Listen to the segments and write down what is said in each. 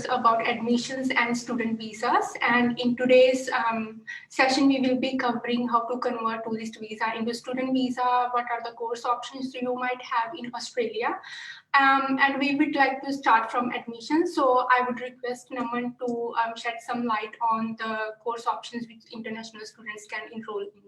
about admissions and student visas. And in today's session, we will be covering how to convert tourist visa into student visa, what are the course options you might have in Australia. And we would like to start from admissions. So I would request Naman to shed some light on the course options which international students can enroll in.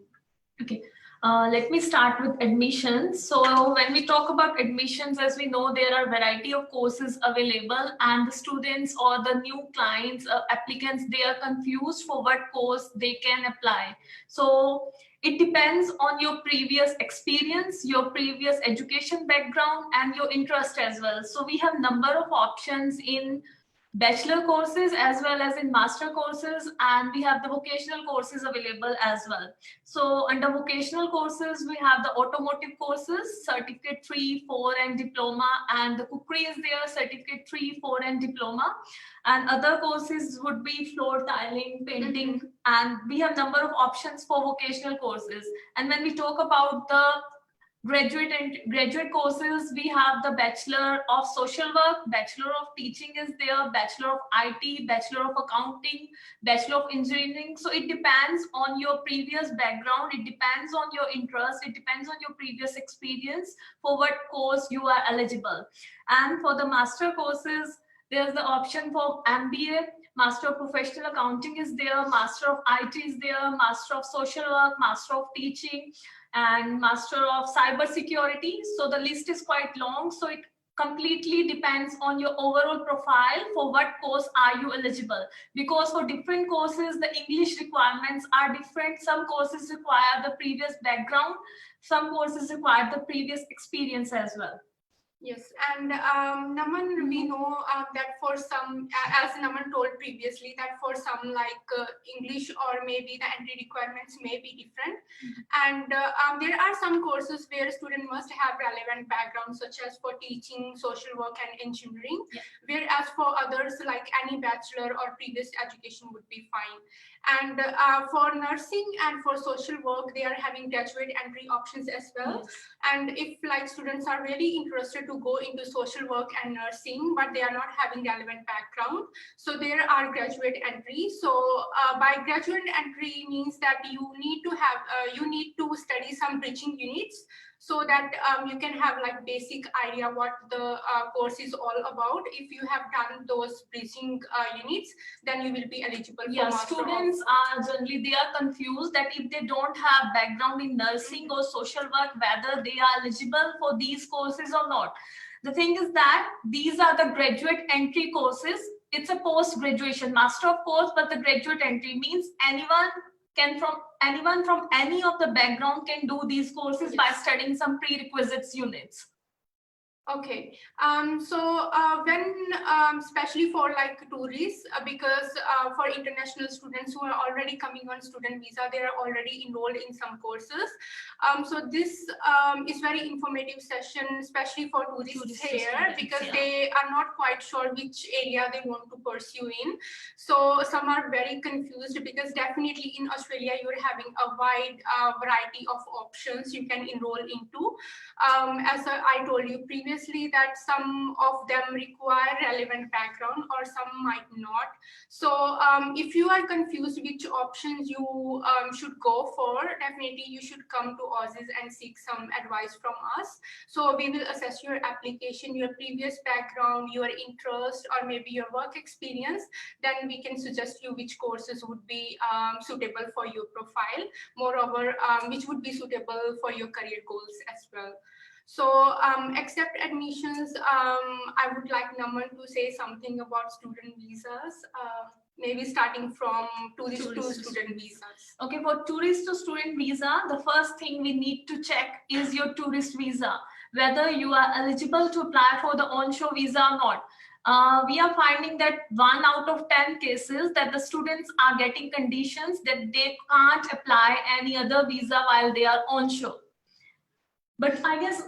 Okay, let me start with admissions. So when we talk about admissions, as we know, there are a variety of courses available, and the students or the new clients, applicants, they are confused for what course they can apply. So it depends on your previous experience, your previous education background, and your interest as well. So we have number of options in bachelor courses as well as in master courses, and we have the vocational courses available as well. So under vocational courses, we have the automotive courses, certificate 3, 4 and diploma, and the cookery is there, certificate 3, 4 and diploma. And other courses would be floor tiling, painting, and we have number of options for vocational courses. And when we talk about the graduate courses, we have the Bachelor of Social Work, Bachelor of Teaching is there, Bachelor of IT, Bachelor of Accounting, Bachelor of Engineering. So it depends on your previous background, it depends on your interest, it depends on your previous experience for what course you are eligible. And for the master courses, there's the option for MBA, Master of Professional Accounting is there, Master of IT is there, Master of Social Work, Master of Teaching, and Master of Cyber Security. So the list is quite long. So it completely depends on your overall profile for what course are you eligible. Because for different courses, the English requirements are different. Some courses require the previous background. Some courses require the previous experience as well. Yes, and Naman, we know that for some, as Naman told previously, that for some like English or maybe the entry requirements may be different. And there are some courses where a student must have relevant background, such as for teaching, social work and engineering, whereas for others, like any bachelor or previous education would be fine. And for nursing and for social work, they are having graduate entry options as well. And if like students are really interested to go into social work and nursing, but they are not having relevant background, so there are graduate entry. So by graduate entry means that you need to have you need to study some bridging units, so that you can have like basic idea what the course is all about. If you have done those bridging units, then you will be eligible for master. Students are generally, they are confused that if they don't have background in nursing or social work, whether they are eligible for these courses or not. The thing is that these are the graduate entry courses. It's a post-graduation master of course, but the graduate entry means anyone from any of the background can do these courses by studying some prerequisites units. Okay, so when especially for like tourists, because for international students who are already coming on student visa, they are already enrolled in some courses. So this is very informative session, especially for tourists here, because they are not quite sure which area they want to pursue in. So some are very confused, because definitely in Australia you're having a wide variety of options you can enroll into. As I told you previously, that some of them require relevant background or some might not. So if you are confused which options you should go for, definitely you should come to Aussizz and seek some advice from us. So we will assess your application, your previous background, your interest, or maybe your work experience. Then we can suggest you which courses would be suitable for your profile, moreover which would be suitable for your career goals as well. So except admissions, I would like Naman to say something about student visas, maybe starting from tourist to student visas. Okay, for tourist to student visa, the first thing we need to check is your tourist visa, whether you are eligible to apply for the onshore visa or not. We are finding that 1 out of 10 cases that the students are getting conditions that they can't apply any other visa while they are onshore. But I guess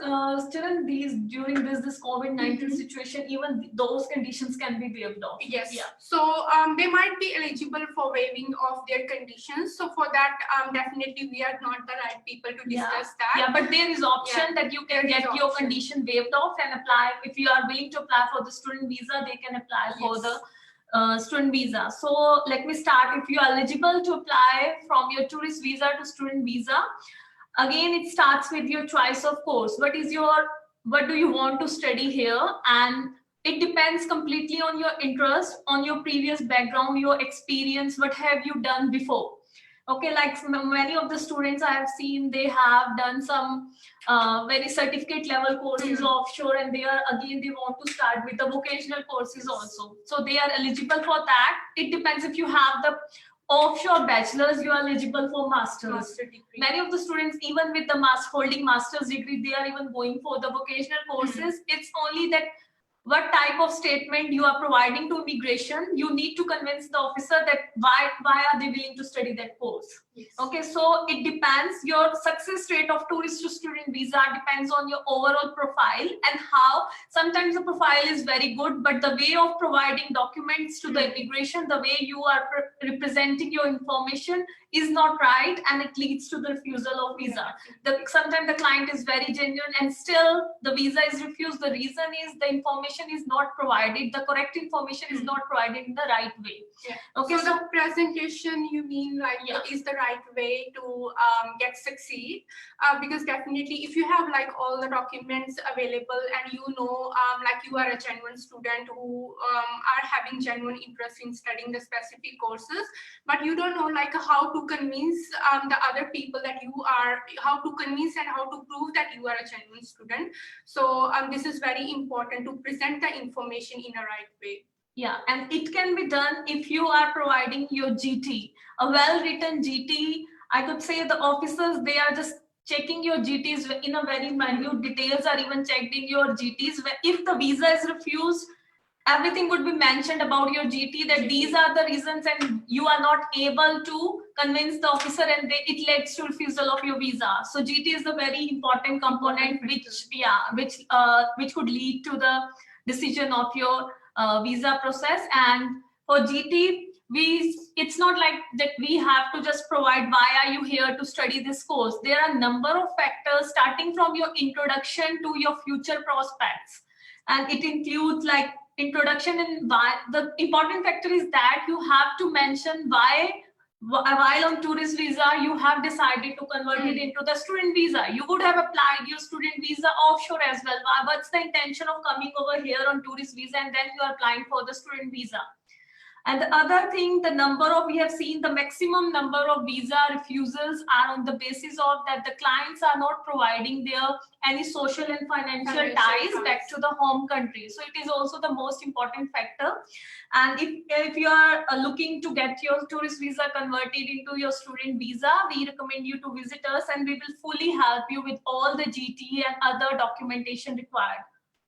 still during this COVID-19 situation, even those conditions can be waived off. Yes. Yeah. So they might be eligible for waiving of their conditions. So for that, definitely we are not the right people to discuss that. Yeah, but there is option that you can get your condition waived off and apply. If you are willing to apply for the student visa, they can apply for the student visa. So let me start. If you are eligible to apply from your tourist visa to student visa, again it starts with your choice of course. What do you want to study here? And it depends completely on your interest, on your previous background, your experience, what have you done before. Okay, like many of the students I have seen, they have done some very certificate level courses offshore, and they want to start with the vocational courses also, so they are eligible for that. It depends. If you have the offshore bachelor's, you are eligible for master's. Many of the students, even with the holding master's degree, they are even going for the vocational courses. It's only that what type of statement you are providing to immigration, you need to convince the officer that why are they willing to study that course. Yes. Okay, so it depends. Your success rate of tourist to student visa depends on your overall profile, and how sometimes the profile is very good, but the way of providing documents to the immigration, the way you are representing your information is not right, and it leads to the refusal of visa. Sometimes the client is very genuine and still the visa is refused. The reason is the information is not provided, the correct information is not provided in the right way. Okay, so the presentation, you mean, like, is the right way to succeed, because definitely if you have like all the documents available, and like you are a genuine student who are having genuine interest in studying the specific courses, but you don't know like how to convince the other people that how to convince and how to prove that you are a genuine student. So this is very important to present the information in a right way. Yeah, and it can be done if you are providing your GT, a well-written GT. I could say the officers, they are just checking your GTs in a very minute details, are even checked in your GTs. If the visa is refused, everything would be mentioned about your GT, that these are the reasons, and you are not able to convince the officer, and it leads to refusal of your visa. So GT is a very important component which could lead to the decision of your visa process. And for GT, it's not like that we have to just provide why are you here to study this course. There are a number of factors, starting from your introduction to your future prospects, and it includes like introduction. And why the important factor is that you have to mention why, while on tourist visa you have decided to convert it into the student visa. You would have applied your student visa offshore as well. What's the intention of coming over here on tourist visa and then you are applying for the student visa? And the other thing, we have seen the maximum number of visa refusals are on the basis of that the clients are not providing their any social and financial ties back to the home country. So it is also the most important factor. And if you are looking to get your tourist visa converted into your student visa, we recommend you to visit us, and we will fully help you with all the GT and other documentation required.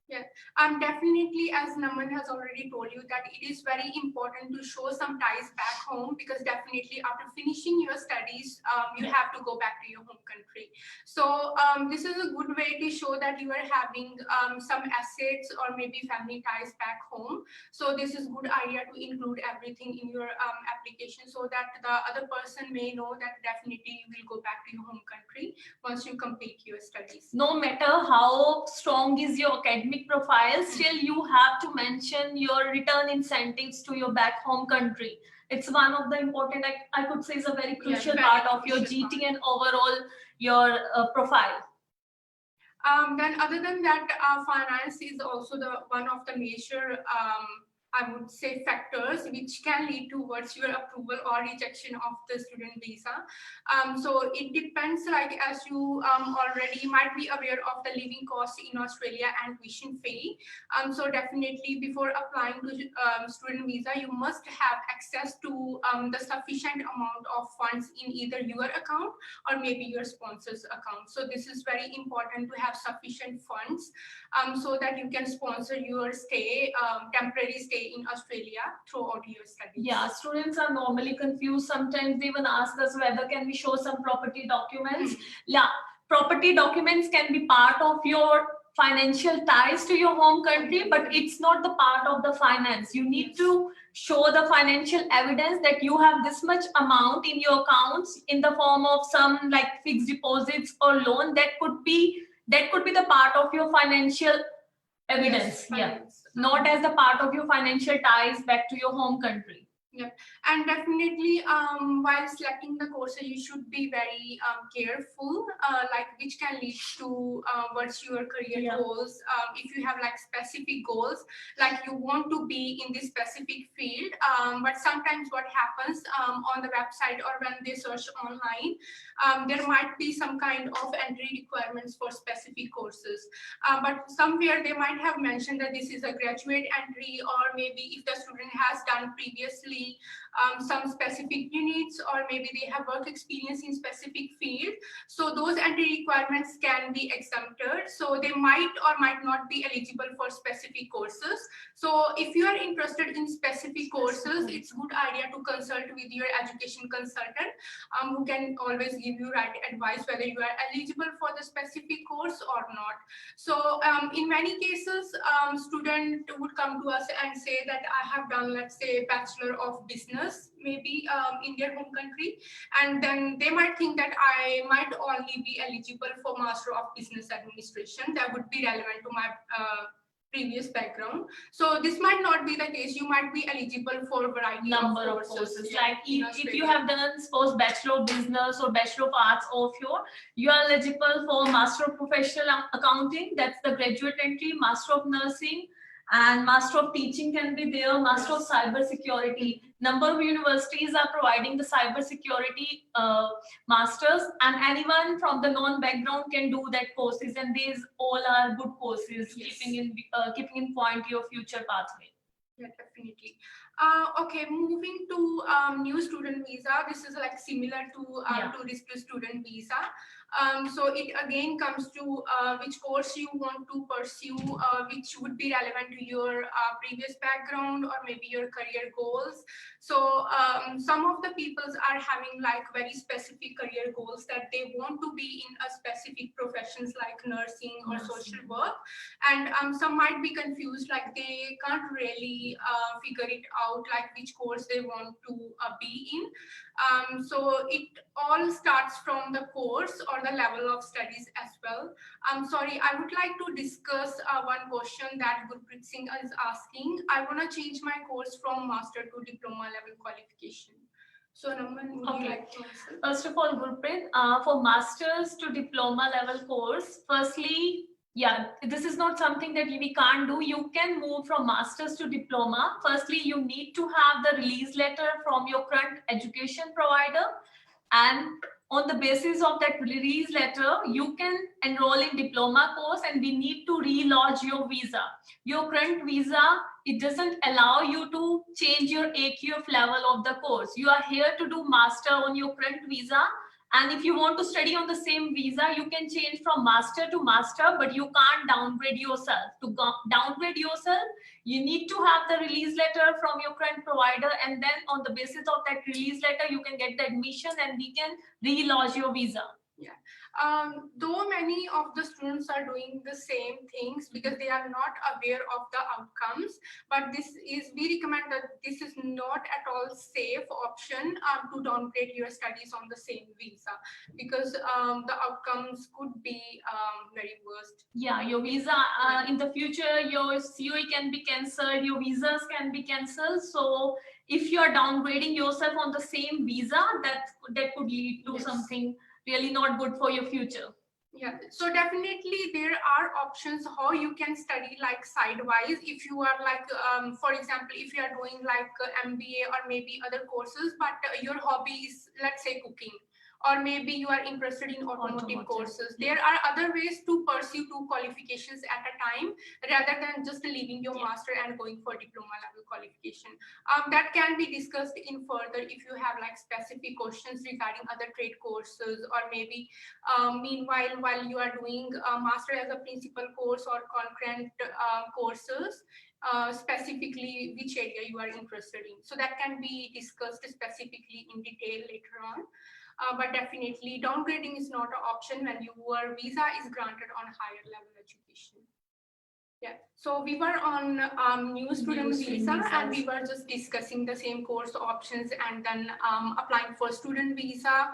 Yeah, definitely, as Naman has already told you, that it is very important to show some ties back home, because definitely after finishing your studies, you have to go back to your home country. So this is a good way to show that you are having some assets or maybe family ties back home. So this is good idea to include everything in your application, so that the other person may know that definitely you will go back to your home country once you complete your studies. No matter how strong is your academic profile, still you have to mention your return incentives to your back home country. It's one of the important, I could say, is a very crucial part of your GT and overall your profile. Then other than that, finance is also one of the major I would say factors which can lead towards your approval or rejection of the student visa. So it depends, like as you already might be aware of the living cost in Australia and tuition fee. So definitely before applying to student visa, you must have access to the sufficient amount of funds in either your account or maybe your sponsor's account. So this is very important to have sufficient funds so that you can sponsor your stay, temporary stay in Australia throughout your studies. Yeah, students are normally confused. Sometimes they even ask us whether can we show some property documents. Yeah, property documents can be part of your financial ties to your home country, but it's not the part of the finance. You need to show the financial evidence that you have this much amount in your accounts in the form of some like fixed deposits or loan. That could be the part of your financial evidence. Yes, not as the part of your financial ties back to your home country. Yeah, and definitely while selecting the courses, you should be very careful, like which can lead to what's your career goals. If you have like specific goals, like you want to be in this specific field, but sometimes what happens on the website or when they search online, there might be some kind of entry requirements for specific courses. But somewhere they might have mentioned that this is a graduate entry, or maybe if the student has done previously some specific units, or maybe they have work experience in specific field, so those entry requirements can be exempted, so they might or might not be eligible for specific courses. So if you are interested in specific courses, it's good idea to consult with your education consultant, who can always give you right advice whether you are eligible for the specific course or not. So in many cases, student would come to us and say that I have done, let's say, Bachelor of Business, maybe in their home country, and then they might think that I might only be eligible for Master of Business Administration. That would be relevant to my previous background. So this might not be the case. You might be eligible for a variety number of courses. Yeah, Like if you have done suppose Bachelor of Business or Bachelor of Arts offshore, you are eligible for Master of Professional Accounting. That's the graduate entry. Master of Nursing and Master of Teaching can be there. Master of Cyber Security. Number of universities are providing the cyber security masters, and anyone from the non-background can do that courses, and these all are good courses, keeping in point your future pathway. Yeah, definitely. Okay, moving to new student visa. This is like similar to tourist to student visa. So it again comes to which course you want to pursue, which would be relevant to your previous background or maybe your career goals. So some of the peoples are having like very specific career goals that they want to be in a specific professions like nursing or social work, and some might be confused, like they can't really figure it out, like which course they want to be in. So it all starts from the course or the level of studies as well. Sorry, I would like to discuss one question that Gurpreet Singh is asking. I want to change my course from master to diploma level qualification. So Naman, would you like to answer? First of all, Gurpreet, for masters to diploma level course, firstly, this is not something that we can't do. You can move from masters to diploma. Firstly, you need to have the release letter from your current education provider, and on the basis of that release letter, you can enroll in diploma course, and we need to relodge your visa. Your current visa, it doesn't allow you to change your AQF level of the course. You are here to do master on your current visa, and if you want to study on the same visa, you can change from master to master, but you can't downgrade yourself. To downgrade yourself, you need to have the release letter from your current provider, and then on the basis of that release letter, you can get the admission and we can relodge your visa. Yeah. Though many of the students are doing the same things because they are not aware of the outcomes, but we recommend that this is not at all safe option to downgrade your studies on the same visa, because the outcomes could be very worst. Yeah, your visa in the future, your COE can be cancelled, your visas can be cancelled. So if you are downgrading yourself on the same visa, that could lead to something really not good for your future. Yeah, so definitely there are options how you can study like sidewise. If you are like, for example, if you are doing like MBA or maybe other courses, but your hobby is, let's say, cooking, or maybe you are interested in automotive courses. There are other ways to pursue 2 qualifications at a time rather than just leaving your master and going for diploma level qualification. That can be discussed in further if you have like specific questions regarding other trade courses, or maybe meanwhile while you are doing a master as a principal course or concurrent courses, specifically which area you are interested in. So that can be discussed specifically in detail later on. But definitely downgrading is not an option when your visa is granted on higher level education. Yeah, so we were on new student visa, and we were just discussing the same course options and then applying for student visa.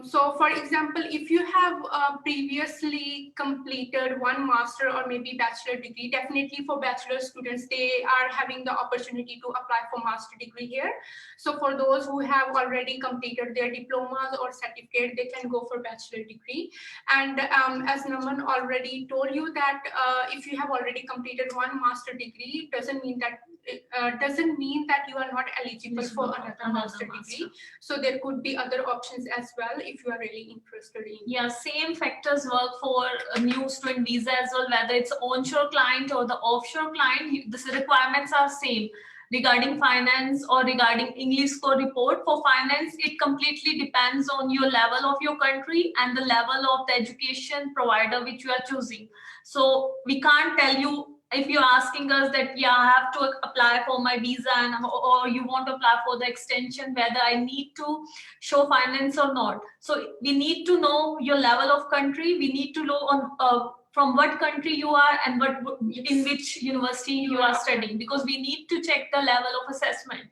So for example, if you have previously completed one master or maybe bachelor degree, definitely for bachelor students, they are having the opportunity to apply for master degree here. So for those who have already completed their diplomas or certificate, they can go for bachelor degree. And as Naman already told you that if you have already completed one master degree, doesn't mean that you are not eligible for another master degree. So there could be other options as well if you are really interested in. Yeah, same factors work for a new student visa as well, whether it's onshore client or the offshore client, the requirements are same. Regarding finance or regarding English score report, for finance, it completely depends on your level of your country and the level of the education provider which you are choosing. So we can't tell you, if you're asking us that, yeah, I have to apply for my visa and or you want to apply for the extension, whether I need to show finance or not. So we need to know your level of country. We need to know on from what country you are and what in which university you are studying, because we need to check the level of assessment.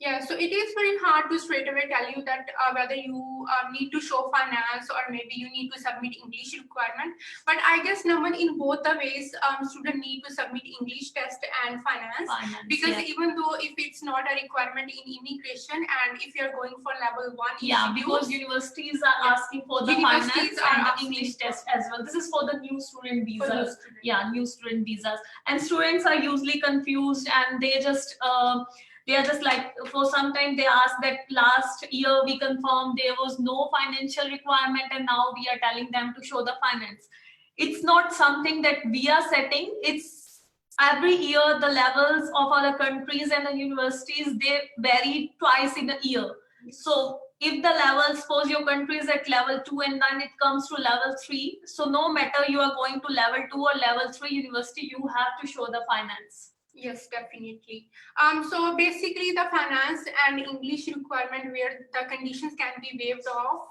Yeah, so it is very hard to straight away tell you that whether you need to show finance or maybe you need to submit English requirement. But I guess Naman, in both the ways, student need to submit English test and finance because even though if it's not a requirement in immigration and if you're going for level 1 because universities are asking for the finance and the English test as well. This is for the new student visas. New student visas. And students are usually confused and they are just like, for some time they asked that last year we confirmed there was no financial requirement and now we are telling them to show the finance. It's not something that we are setting. It's every year the levels of other countries and the universities, they vary twice in a year. So if the level, suppose your country is at level 2 and then it comes to level 3. So no matter you are going to level 2 or level 3 university, you have to show the finance. Yes, definitely. So basically the finance and English requirement where the conditions can be waived off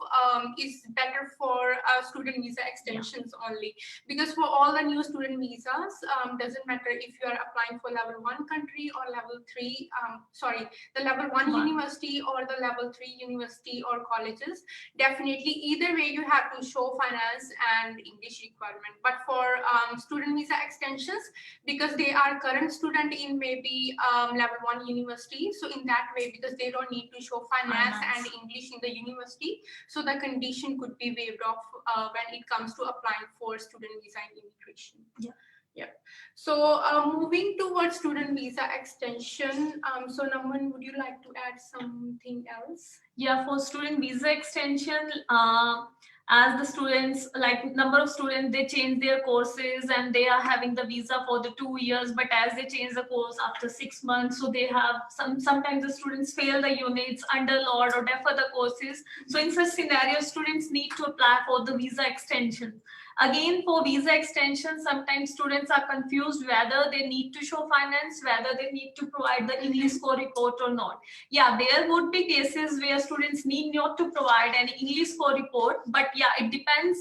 is better for student visa extensions only, because for all the new student visas, doesn't matter if you are applying for level 1 country or level 3, the level 1 university or the level 3 university or colleges, definitely either way you have to show finance and English requirement. But for student visa extensions, because they are current student in maybe level 1 university, so in that way, because they don't need to show finance and English in the university, so the condition could be waived off when it comes to applying for student visa and immigration. So moving towards student visa extension, so Naman, would you like to add something else? Yeah, for student visa extension, as the students, like number of students, they change their courses and they are having the visa for the 2 years, but as they change the course after 6 months, so they have sometimes the students fail the units, underload or defer the courses. So in such scenarios, students need to apply for the visa extension. Again, for visa extension, sometimes students are confused whether they need to show finance, whether they need to provide the English score report or not. Yeah, there would be cases where students need not to provide an English score report, but yeah, it depends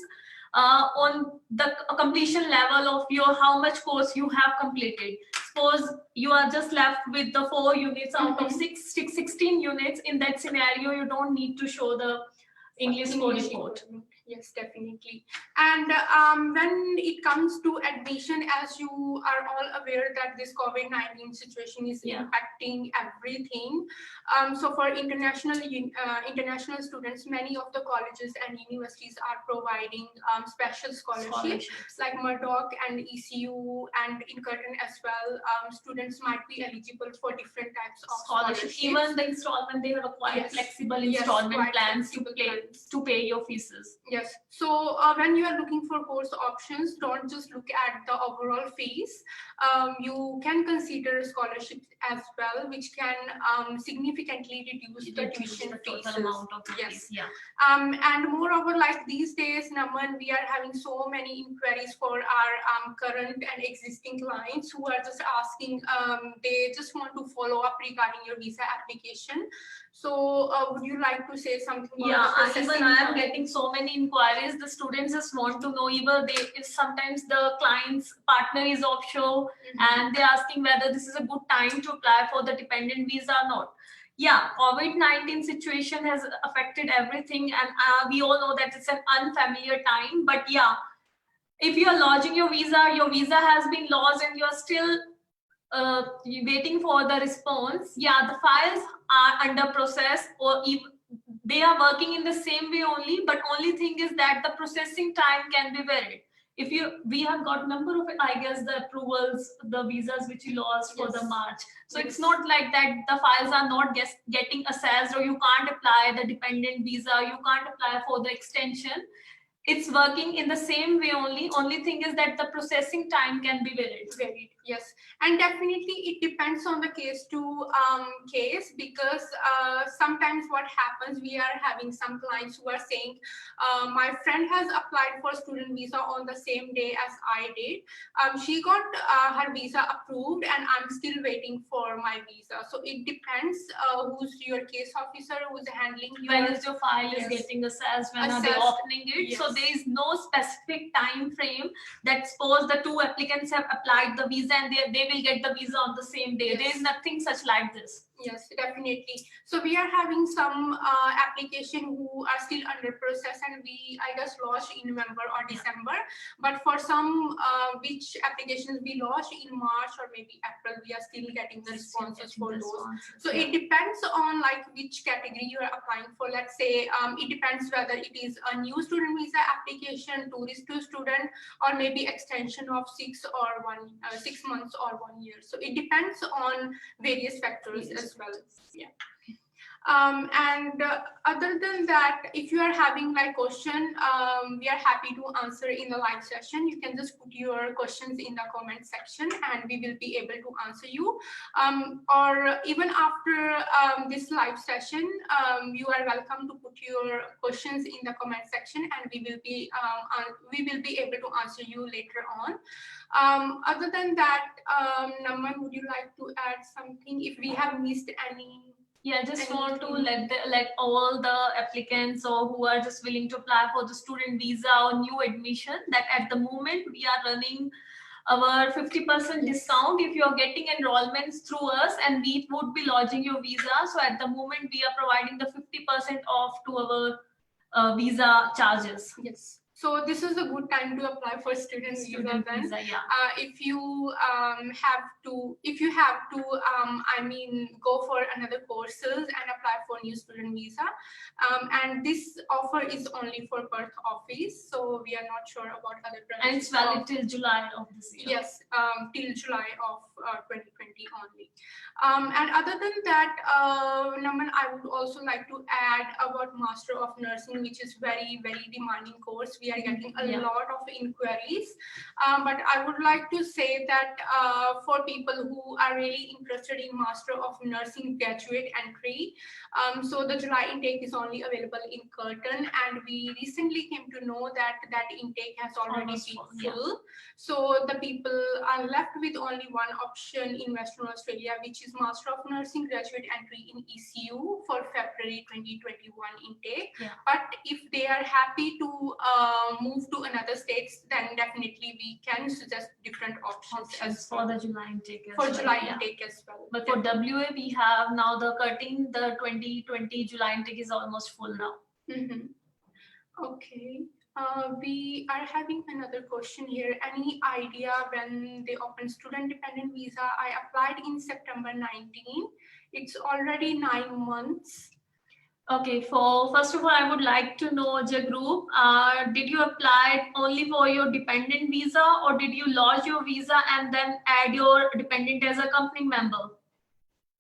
on the completion level of your how much course you have completed. Suppose you are just left with the 4 units out of 16 units. In that scenario, you don't need to show the English score report. Yes, definitely. And when it comes to admission, as you are all aware that this COVID-19 situation is impacting everything. So for international students, many of the colleges and universities are providing special scholarships like Murdoch and ECU and in Curtin as well. Students might be eligible for different types of scholarships. Even the installment, they have a quite flexible installment plans to pay your fees. Yes. So when you are looking for course options, don't just look at the overall fees. You can consider scholarships as well, which can significantly reduce the tuition fees. And moreover, like these days, Naman, we are having so many inquiries for our current and existing clients who are just asking, they just want to follow up regarding your visa application. So would you like to say something? Even I am getting so many inquiries. The students just want to know either if sometimes the client's partner is offshore and they're asking whether this is a good time to apply for the dependent visa or not. Yeah, COVID-19 situation has affected everything, and we all know that it's an unfamiliar time. But yeah, if you are lodging your visa has been lodged and you're still waiting for the response, yeah, the files are under process, or they are working in the same way only, but only thing is that the processing time can be varied. We have got number of, I guess, the approvals, the visas which you lost for the March. So it's not like that the files are not getting assessed, or you can't apply the dependent visa, you can't apply for the extension. It's working in the same way only. Only thing is that the processing time can be varied. Yes, and definitely it depends on the case to case, because sometimes what happens, we are having some clients who are saying, my friend has applied for student visa on the same day as I did. She got her visa approved and I'm still waiting for my visa. So it depends who's your case officer, who's handling your... When is your file is getting assessed, when are they opening it? So there is no specific time frame that suppose the two applicants have applied the visa and they will get the visa on the same day. There is nothing such like this. Yes, definitely. So we are having some application who are still under process, and I guess launched in November or December. But for some which applications we launched in March or maybe April, we are still getting the responses for those. So it depends on like which category you are applying for. Let's say it depends whether it is a new student visa application, tourist to student, or maybe extension of 6 months or 1 year. So it depends on various factors as well. Yeah. And other than that, if you are having like question, we are happy to answer in the live session. You can just put your questions in the comment section and we will be able to answer you. Or even after this live session, you are welcome to put your questions in the comment section and we will be able to answer you later on. Other than that, Naman, would you like to add something if we have missed any? Yeah, just want to let all the applicants or who are just willing to apply for the student visa or new admission that at the moment we are running our 50% discount if you are getting enrollments through us, and we would be lodging your visa. So at the moment we are providing the 50% off to our visa charges. Yes. So this is a good time to apply for student visa then. If you have to, I mean, go for another courses and apply for new student visa. And this offer is only for Perth office, so we are not sure about other branches. And it's valid till July of this year. Yes, till July of 2020 only. And other than that, Naman, I would also like to add about Master of Nursing, which is very, very demanding course. We are getting a lot of inquiries. But I would like to say that for people who are really interested in Master of Nursing graduate entry, so the July intake is only available in Curtin, and we recently came to know that that intake has already been full. So the people are left with only one option in Western Australia, which is Master of Nursing graduate entry in ECU for February 2021 intake. But if they are happy to move to another states, then definitely we can suggest different options as for the July intake as well. July intake as well. But for WA, we have now the 2020 July intake is almost full now. Okay. We are having another question here. Any idea when they open student dependent visa? I applied in September 19. It's already 9 months. Okay, first of all, I would like to know, Jagrup, did you apply only for your dependent visa, or did you lodge your visa and then add your dependent as a company member?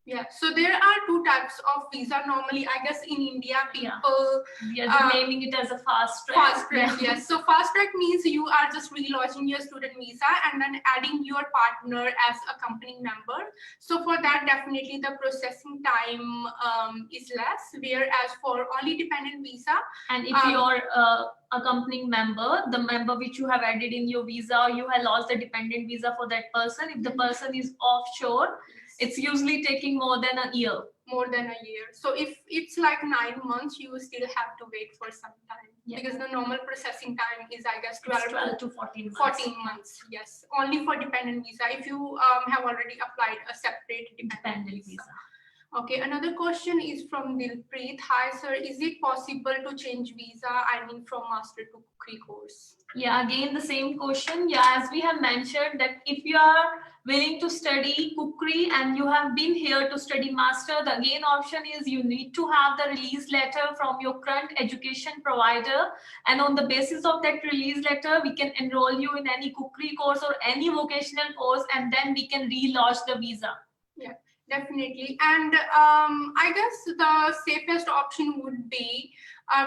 Yeah, so there are two types of visa. Normally, I guess in India, people are naming it as a fast track. Fast track, yes. So fast track means you are just relodging your student visa and then adding your partner as a company member. So for that, definitely the processing time is less. Whereas for only dependent visa, and if you're accompanying member, the member which you have added in your visa, or you have lost the dependent visa for that person, if the person is offshore, It's usually taking more than a year. More than a year. So if it's like 9 months, you still have to wait for some time, because the normal processing time is, I guess, 12 to 14 months. 14 months, yes, only for dependent visa if you have already applied a separate dependent visa. Okay, another question is from Dilpreet. Hi, sir. Is it possible to change visa, I mean, from master to cookery course? Yeah, again, the same question. Yeah, as we have mentioned that if you are willing to study cookery and you have been here to study master, the again option is you need to have the release letter from your current education provider. And on the basis of that release letter, we can enroll you in any cookery course or any vocational course, and then we can relaunch the visa. Yeah. Definitely. And I guess the safest option would be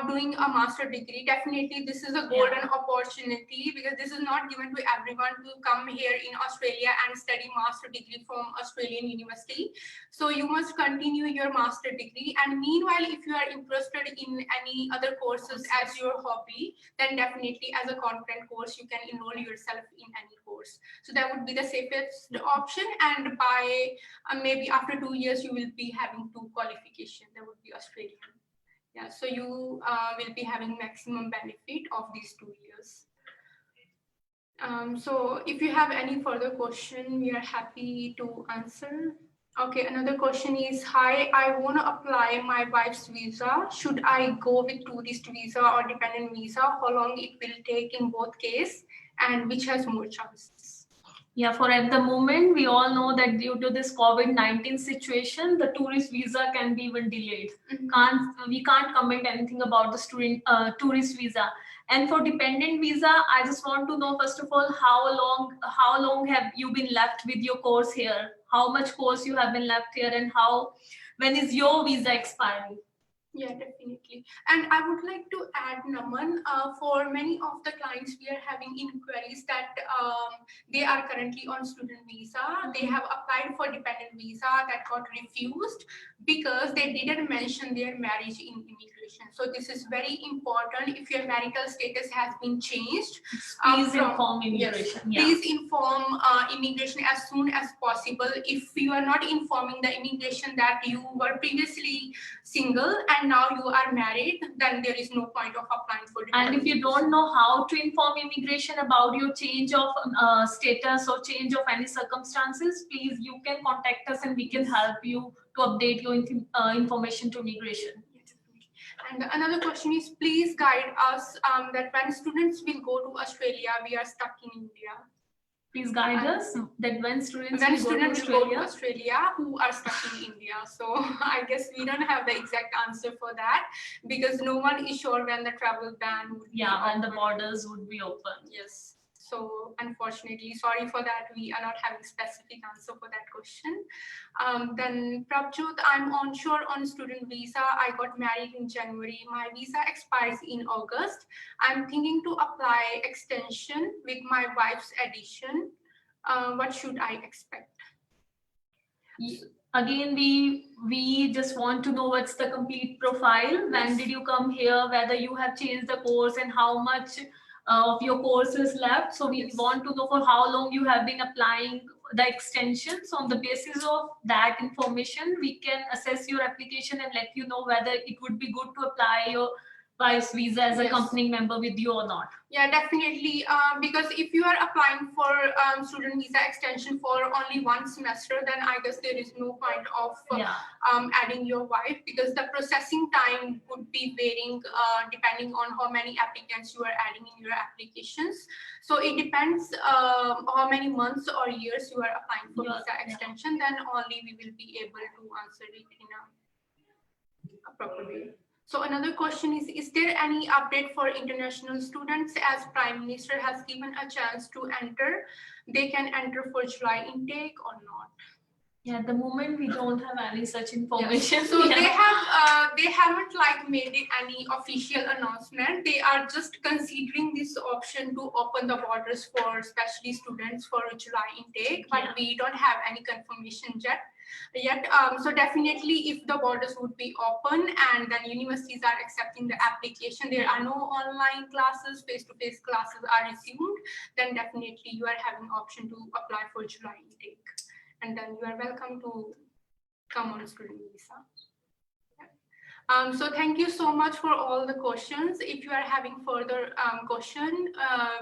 doing a master degree. Definitely, this is a golden opportunity, because this is not given to everyone to come here in Australia and study master degree from Australian university. So you must continue your master degree. And meanwhile, if you are interested in any other courses as your hobby, then definitely as a content course, you can enroll yourself in any course. So that would be the safest option. And by maybe after 2 years, you will be having 2 qualifications. That would be Australian. Yeah, so you will be having maximum benefit of these 2 years. So if you have any further question, we are happy to answer. Okay, another question is, hi, I want to apply my wife's visa. Should I go with tourist visa or dependent visa? How long it will take in both cases, and which has more chances? Yeah, for at the moment, we all know that due to this COVID-19 situation, the tourist visa can be even delayed. We can't comment anything about the student tourist visa. And for dependent visa, I just want to know, first of all, how long have you been left with your course here? How much course you have been left here, and when is your visa expiring? Yeah, definitely. And I would like to add, Naman, for many of the clients, we are having inquiries that they are currently on student visa. They have applied for dependent visa that got refused because they didn't mention their marriage in immigration. So this is very important. If your marital status has been changed, please inform immigration. Yes, please inform immigration as soon as possible. If you are not informing the immigration that you were previously single and now you are married, then there is no point of applying for dependent. And if you don't know how to inform immigration about your change of status or change of any circumstances, please, you can contact us and we can help you to update your information to immigration. And another question is, please guide us that when students will go to Australia, we are stuck in India. Please guide us that when students will go to Australia who are stuck in India. So I guess we don't have the exact answer for that, because no one is sure when the travel ban would be open. When the borders would be open. Yes. So unfortunately, sorry for that, we are not having specific answer for that question. Then Prabjot, I'm onshore on student visa. I got married in January. My visa expires in August. I'm thinking to apply extension with my wife's addition. What should I expect? Again, we just want to know what's the complete profile. When did you come here? Whether you have changed the course and how much of your course is left. So we want to know for how long you have been applying the extensions. On the basis of that information, we can assess your application and let you know whether it would be good to apply your wife's visa as a accompanying member with you or not. Yeah, definitely. Because if you are applying for student visa extension for only 1 semester, then I guess there is no point of adding your wife, because the processing time would be varying depending on how many applicants you are adding in your applications. So it depends how many months or years you are applying for visa extension, then only we will be able to answer it in a proper way. So another question is there any update for international students, as Prime Minister has given a chance to enter? They can enter for July intake or not? Yeah, at the moment we don't have any such information. So they haven't like made any official announcement. They are just considering this option to open the borders for especially students for July intake, but we don't have any confirmation yet. So definitely if the borders would be open and then universities are accepting the application, there are no online classes, face-to-face classes are resumed, then definitely you are having option to apply for July intake. and then you are welcome to come on student visa. So thank you so much for all the questions. If you are having further question,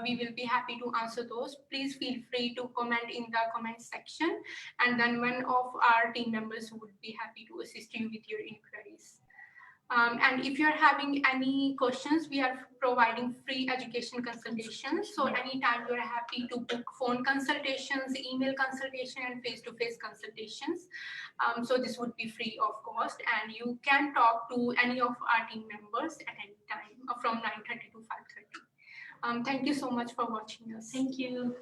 we will be happy to answer those. Please feel free to comment in the comment section, and then one of our team members would be happy to assist you with your inquiries. And if you're having any questions, we are providing free education consultations. So anytime you're happy to book phone consultations, email consultation, and face-to-face consultations. So this would be free of cost, and you can talk to any of our team members at any time from 9:30 to 5:30. Thank you so much for watching us. Thank you.